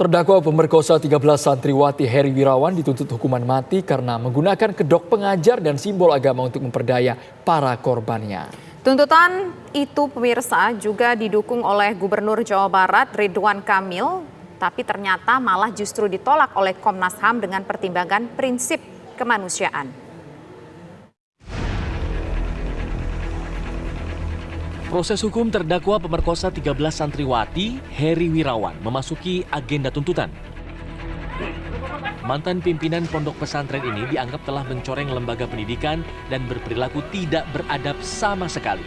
Terdakwa pemerkosa 13 santriwati Heri Wirawan dituntut hukuman mati karena menggunakan kedok pengajar dan simbol agama untuk memperdaya para korbannya. Tuntutan itu pemirsa juga didukung oleh Gubernur Jawa Barat Ridwan Kamil, tapi ternyata malah justru ditolak oleh Komnas HAM dengan pertimbangan prinsip kemanusiaan. Proses hukum terdakwa pemerkosa 13 santriwati Heri Wirawan memasuki agenda tuntutan. Mantan pimpinan pondok pesantren ini dianggap telah mencoreng lembaga pendidikan dan berperilaku tidak beradab sama sekali.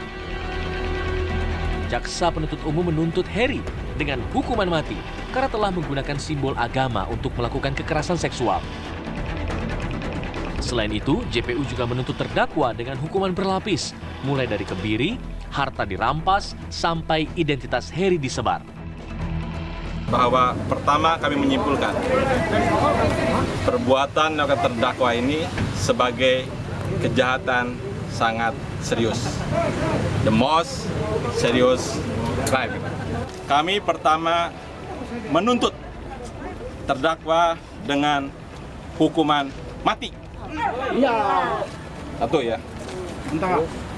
Jaksa penuntut umum menuntut Heri dengan hukuman mati karena telah menggunakan simbol agama untuk melakukan kekerasan seksual. Selain itu, JPU juga menuntut terdakwa dengan hukuman berlapis, mulai dari kebiri, harta dirampas, sampai identitas Heri disebar. Bahwa pertama kami menyimpulkan perbuatan yang terdakwa ini sebagai kejahatan sangat serius. The most serious crime. Kami pertama menuntut terdakwa dengan hukuman mati. Satu ya.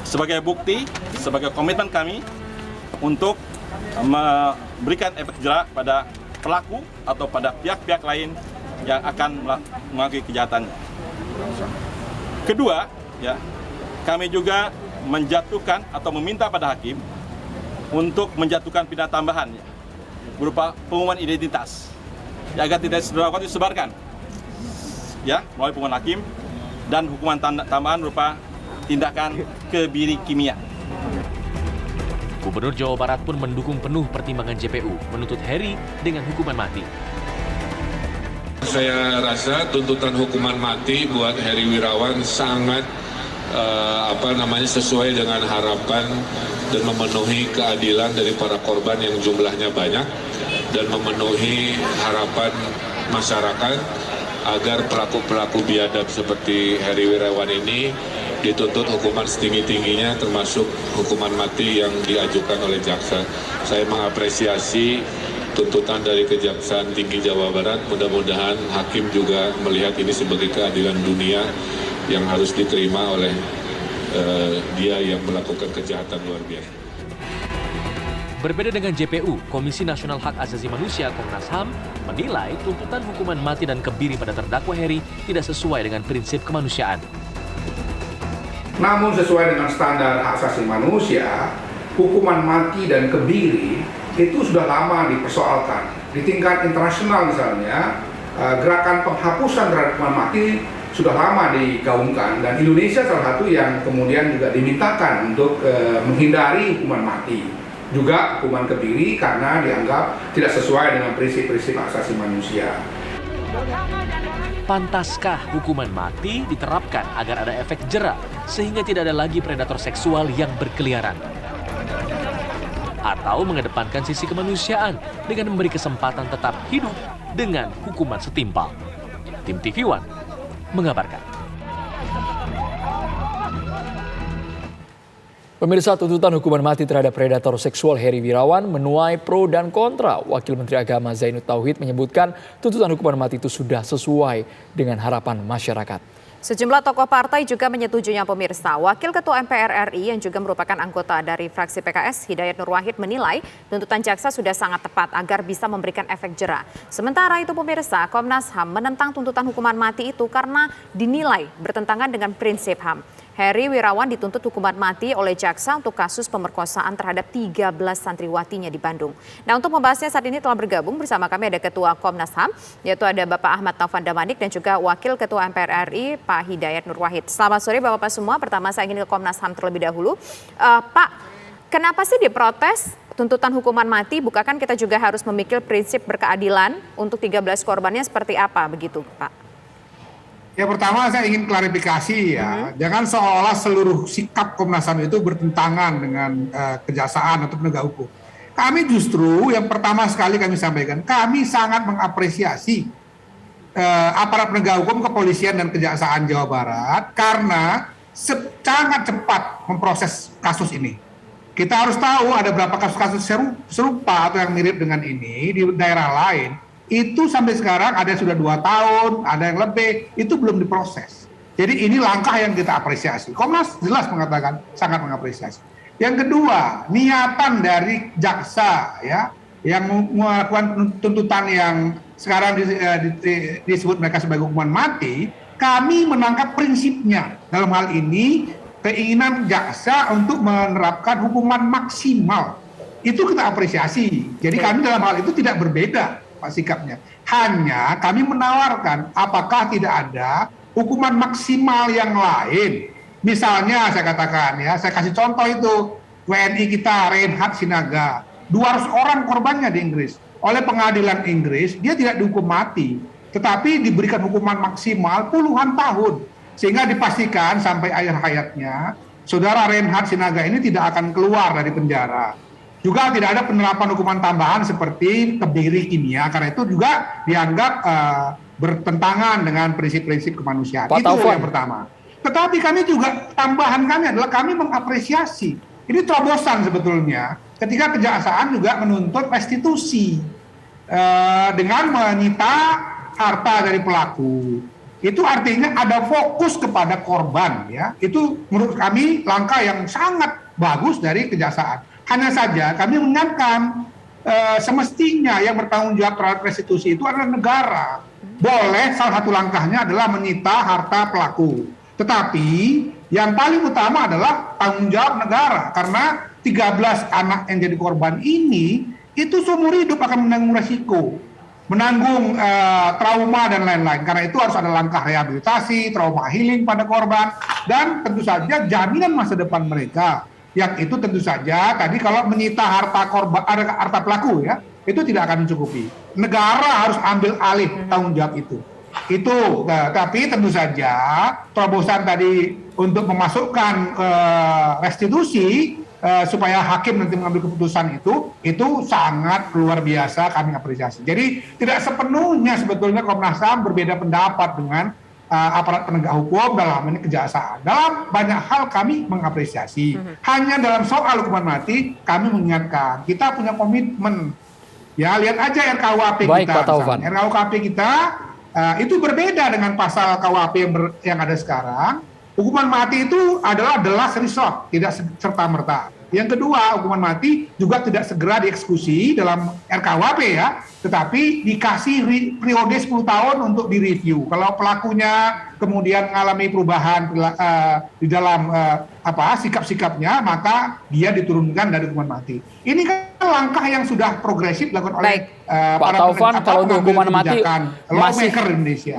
Sebagai bukti, sebagai komitmen kami untuk memberikan efek jerak pada pelaku atau pada pihak-pihak lain yang akan mengakui kejahatannya. Kedua, ya, kami juga menjatuhkan atau meminta pada hakim untuk menjatuhkan pidana tambahan ya, berupa pengumuman identitas ya, agar tidak disebarkan ya, melalui pengumuman hakim, dan hukuman tambahan berupa tindakan kebiri kimia. Gubernur Jawa Barat pun mendukung penuh pertimbangan JPU menuntut Heri dengan hukuman mati. Saya rasa tuntutan hukuman mati buat Heri Wirawan sangat sesuai dengan harapan dan memenuhi keadilan dari para korban yang jumlahnya banyak dan memenuhi harapan masyarakat agar pelaku-pelaku biadab seperti Heri Wirawan ini dituntut hukuman setinggi-tingginya, termasuk hukuman mati yang diajukan oleh jaksa. Saya mengapresiasi tuntutan dari Kejaksaan Tinggi Jawa Barat. Mudah-mudahan hakim juga melihat ini sebagai keadilan dunia yang harus diterima oleh dia yang melakukan kejahatan luar biasa. Berbeda dengan JPU, Komisi Nasional Hak Asasi Manusia Komnas HAM menilai tuntutan hukuman mati dan kebiri pada terdakwa Heri tidak sesuai dengan prinsip kemanusiaan. Namun sesuai dengan standar hak asasi manusia, hukuman mati dan kebiri itu sudah lama dipersoalkan. Di tingkat internasional misalnya, gerakan penghapusan terhadap hukuman mati sudah lama digaungkan, dan Indonesia salah satu yang kemudian juga dimintakan untuk menghindari hukuman mati. Juga hukuman kebiri karena dianggap tidak sesuai dengan prinsip-prinsip hak asasi manusia. Pantaskah hukuman mati diterapkan agar ada efek jera sehingga tidak ada lagi predator seksual yang berkeliaran? Atau mengedepankan sisi kemanusiaan dengan memberi kesempatan tetap hidup dengan hukuman setimpal? Tim TV One mengabarkan. Pemirsa, tuntutan hukuman mati terhadap predator seksual Heri Wirawan menuai pro dan kontra. Wakil Menteri Agama Zainud Tauhid menyebutkan tuntutan hukuman mati itu sudah sesuai dengan harapan masyarakat. Sejumlah tokoh partai juga menyetujuinya pemirsa. Wakil Ketua MPR RI yang juga merupakan anggota dari fraksi PKS, Hidayat Nur Wahid, menilai tuntutan jaksa sudah sangat tepat agar bisa memberikan efek jera. Sementara itu pemirsa, Komnas HAM menentang tuntutan hukuman mati itu karena dinilai bertentangan dengan prinsip HAM. Heri Wirawan dituntut hukuman mati oleh jaksa untuk kasus pemerkosaan terhadap 13 santriwatinya di Bandung. Nah, untuk membahasnya saat ini telah bergabung bersama kami ada Ketua Komnas HAM, yaitu ada Bapak Ahmad Taufan Damanik dan juga Wakil Ketua MPR RI Pak Hidayat Nur Wahid. Selamat sore Bapak-Bapak semua. Pertama saya ingin ke Komnas HAM terlebih dahulu. Pak, kenapa sih diprotes tuntutan hukuman mati? Bukankah kita juga harus memikir prinsip berkeadilan untuk 13 korbannya seperti apa begitu, Pak? Ya, pertama saya ingin klarifikasi ya, jangan seolah seluruh sikap Komnas HAM itu bertentangan dengan kejaksaan atau penegak hukum. Kami justru yang pertama sekali kami sampaikan, kami sangat mengapresiasi aparat penegak hukum, kepolisian dan kejaksaan Jawa Barat karena sangat cepat memproses kasus ini. Kita harus tahu ada berapa kasus-kasus serupa atau yang mirip dengan ini di daerah lain itu sampai sekarang ada yang sudah 2 tahun, ada yang lebih, itu belum diproses. Jadi ini langkah yang kita apresiasi. Komnas jelas mengatakan sangat mengapresiasi. Yang kedua, niatan dari jaksa ya yang melakukan tuntutan yang sekarang disebut mereka sebagai hukuman mati, kami menangkap prinsipnya. Dalam hal ini keinginan jaksa untuk menerapkan hukuman maksimal. Itu kita apresiasi. Jadi kami dalam hal itu tidak berbeda Pak sikapnya. Hanya kami menawarkan apakah tidak ada hukuman maksimal yang lain. Misalnya saya katakan ya, saya kasih contoh itu WNI kita Reinhard Sinaga, 200 orang korbannya di Inggris. Oleh pengadilan Inggris dia tidak dihukum mati, tetapi diberikan hukuman maksimal puluhan tahun. Sehingga dipastikan sampai akhir hayatnya saudara Reinhard Sinaga ini tidak akan keluar dari penjara. Juga tidak ada penerapan hukuman tambahan seperti kebiri kimia, karena itu juga dianggap bertentangan dengan prinsip-prinsip kemanusiaan. Pak Itu Taufan. yang pertama. Tetapi kami juga, tambahan kami adalah kami mengapresiasi. Ini terobosan sebetulnya ketika kejaksaan juga menuntut restitusi dengan menyita harta dari pelaku. Itu artinya ada fokus kepada korban ya. Itu menurut kami langkah yang sangat bagus dari kejaksaan. Hanya saja kami mengingatkan semestinya yang bertanggung jawab terhadap restitusi itu adalah negara. Boleh salah satu langkahnya adalah menyita harta pelaku. Tetapi yang paling utama adalah tanggung jawab negara. Karena 13 anak yang jadi korban ini itu seumur hidup akan menanggung resiko. Menanggung trauma dan lain-lain. Karena itu harus ada langkah rehabilitasi, trauma healing pada korban. Dan tentu saja jaminan masa depan mereka. Yang itu tentu saja tadi kalau menyita harta korban, harta pelaku ya, itu tidak akan mencukupi. Negara harus ambil alih tanggung jawab itu. Tapi tentu saja terobosan tadi untuk memasukkan restitusi supaya hakim nanti mengambil keputusan itu sangat luar biasa, kami apresiasi. Jadi tidak sepenuhnya sebetulnya Komnas HAM berbeda pendapat dengan aparat penegak hukum dalam ini kejaksaan. Dalam banyak hal kami mengapresiasi. Hanya dalam soal hukuman mati kami mengingatkan kita punya komitmen. Ya lihat aja RKUHP Baik, kita. Pak Taufan. RKUHP kita itu berbeda dengan pasal KUHP yang ada sekarang. Hukuman mati itu adalah the last resort, tidak serta-merta. Yang kedua, hukuman mati juga tidak segera dieksekusi dalam RKUHP ya, tetapi dikasih periode 10 tahun untuk direview. Kalau pelakunya kemudian mengalami perubahan di dalam sikap-sikapnya, maka dia diturunkan dari hukuman mati. Ini kan langkah yang sudah progresif dilakukan oleh Pak Taufan, kalau untuk hukuman mati masih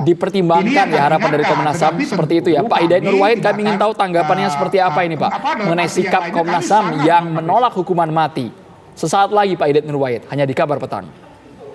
dipertimbangkan ya harapan dari Komnas HAM seperti itu ya. Pak Hidayat Nur Wahid, kami ingin tahu tanggapannya seperti apa ini Pak mengenai sikap Komnas HAM yang menolak hukuman mati. Sesaat lagi Pak Hidayat Nur Wahid, hanya di Kabar Petang.